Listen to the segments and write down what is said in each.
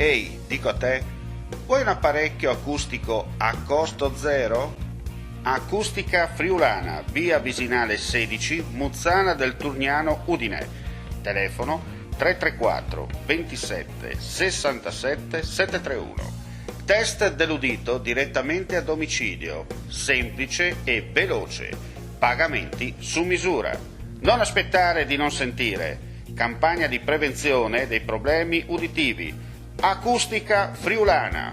Ehi, dico a te, vuoi un apparecchio acustico a costo zero? Acustica Friulana, via Visinale 16, Muzzana del Turniano, Udine. Telefono 334 27 67 731. Test dell'udito direttamente a domicilio, semplice e veloce. Pagamenti su misura. Non aspettare di non sentire. Campagna di prevenzione dei problemi uditivi. Acustica Friulana.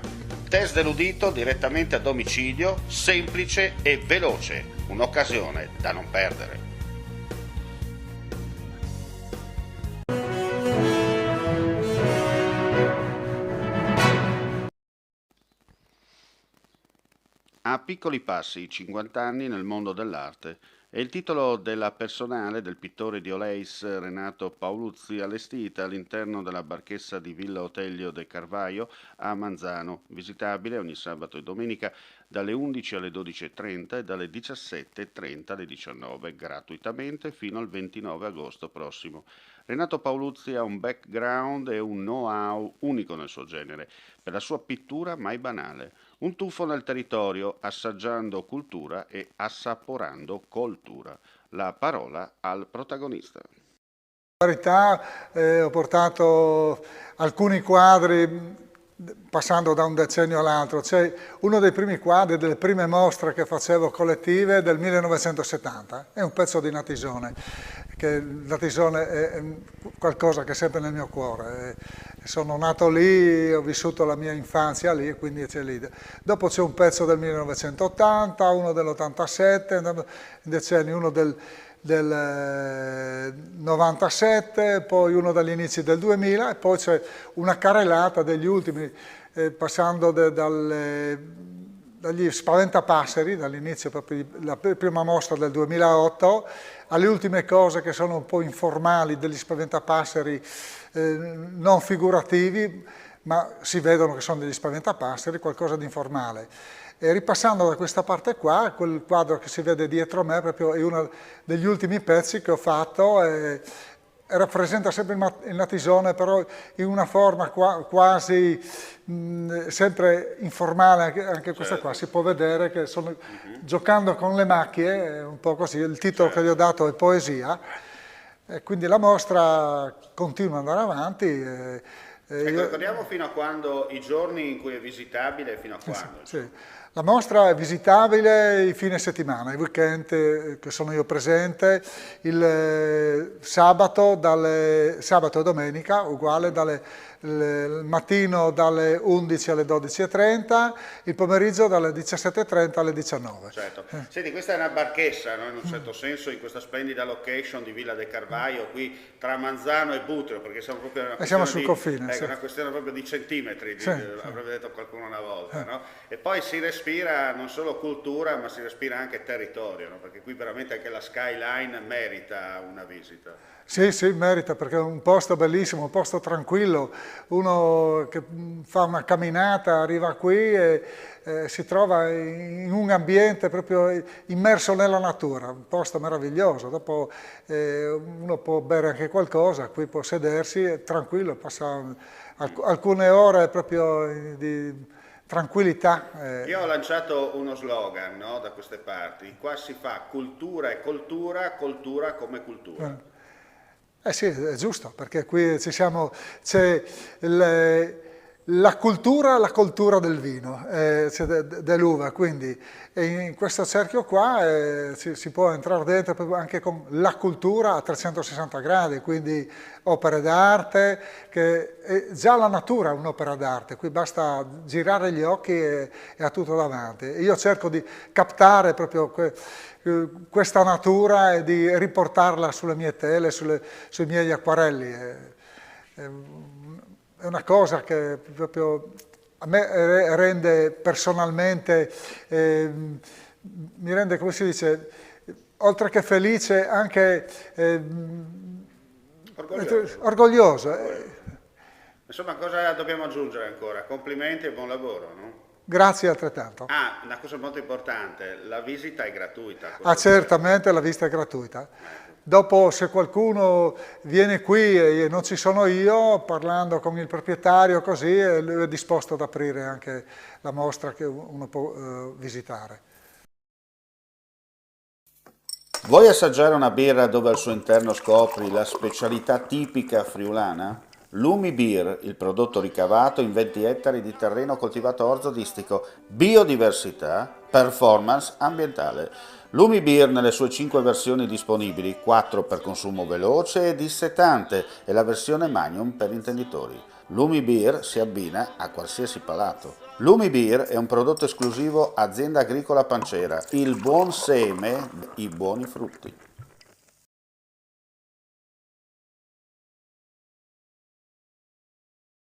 Test dell'udito direttamente a domicilio, semplice e veloce. Un'occasione da non perdere. A piccoli passi, 50 anni nel mondo dell'arte è il titolo della personale del pittore di Olèis Renato Paoluzzi, allestita all'interno della barchessa di Villa Otelio de Carvaio a Manzano, visitabile ogni sabato e domenica dalle 11 alle 12.30 e dalle 17.30 alle 19, gratuitamente fino al 29 agosto prossimo. Renato Paoluzzi ha un background e un know-how unico nel suo genere, per la sua pittura mai banale. Un tuffo nel territorio, assaggiando cultura e assaporando coltura. La parola al protagonista. In verità ho portato alcuni quadri passando da un decennio all'altro. C'è uno dei primi quadri, delle prime mostre che facevo collettive del 1970, è un pezzo di Natisone, che Natisone è qualcosa che è sempre nel mio cuore. Sono nato lì, ho vissuto la mia infanzia lì, quindi c'è lì. Dopo c'è un pezzo del 1980, uno dell'87, in decenni, uno del 97, poi uno dagli inizi del 2000 e poi c'è una carrellata degli ultimi, passando dagli Spaventapasseri, dall'inizio proprio la prima mostra del 2008, alle ultime cose che sono un po' informali degli Spaventapasseri non figurativi, ma si vedono che sono degli Spaventapasseri, qualcosa di informale. E ripassando da questa parte qua, quel quadro che si vede dietro me proprio è uno degli ultimi pezzi che ho fatto e rappresenta sempre il Natisone, però in una forma quasi sempre informale, anche questa qua. Si può vedere che sono giocando con le macchie, un po' così, il titolo che gli ho dato è Poesia, e quindi la mostra continua ad andare avanti. Ricordiamo fino a quando, i giorni in cui è visitabile, fino a quando? Sì. La mostra è visitabile il fine settimana, i weekend che sono io presente, il sabato e domenica, uguale il mattino dalle 11 alle 12.30, il pomeriggio dalle 17.30 alle 19. Certo. Senti, questa è una barchessa, no? In un certo senso, in questa splendida location di Villa de Carvaio, qui tra Manzano e Buteo, perché siamo proprio una siamo sul confine. Ecco, una questione proprio di centimetri, avrebbe detto qualcuno una volta, no? E poi si respira non solo cultura, ma si respira anche territorio, no? Perché qui veramente anche la skyline merita una visita. Sì, sì, merita, perché è un posto bellissimo, un posto tranquillo. Uno che fa una camminata, arriva qui e si trova in un ambiente proprio immerso nella natura, un posto meraviglioso. Dopo uno può bere anche qualcosa, qui può sedersi, tranquillo, passa alcune ore proprio di tranquillità. Io ho lanciato uno slogan, no, da queste parti. Qua si fa cultura e cultura, cultura come cultura. Eh sì, è giusto, perché qui c'è la cultura del vino, dell'uva, quindi in questo cerchio qua si può entrare dentro anche con la cultura a 360 gradi, quindi opere d'arte, che già la natura è un'opera d'arte, qui basta girare gli occhi e ha tutto davanti. Io cerco di captare proprio questa natura e di riportarla sulle mie tele, sui miei acquarelli. È una cosa che proprio a me rende personalmente, mi rende, come si dice, oltre che felice, anche orgoglioso. Insomma, cosa dobbiamo aggiungere ancora? Complimenti e buon lavoro, no? Grazie altrettanto. Ah, una cosa molto importante, la visita è gratuita. Certamente la visita è gratuita. Dopo, se qualcuno viene qui e non ci sono io, parlando con il proprietario così, lui è disposto ad aprire anche la mostra che uno può visitare. Vuoi assaggiare una birra dove al suo interno scopri la specialità tipica friulana? Lumi Beer, il prodotto ricavato in 20 ettari di terreno coltivato a orzo distico, biodiversità, performance ambientale. Lumi Beer nelle sue 5 versioni disponibili, 4 per consumo veloce e dissetante e la versione Magnum per intenditori. Lumi Beer si abbina a qualsiasi palato. Lumi Beer è un prodotto esclusivo Azienda Agricola Pancera, il buon seme, i buoni frutti.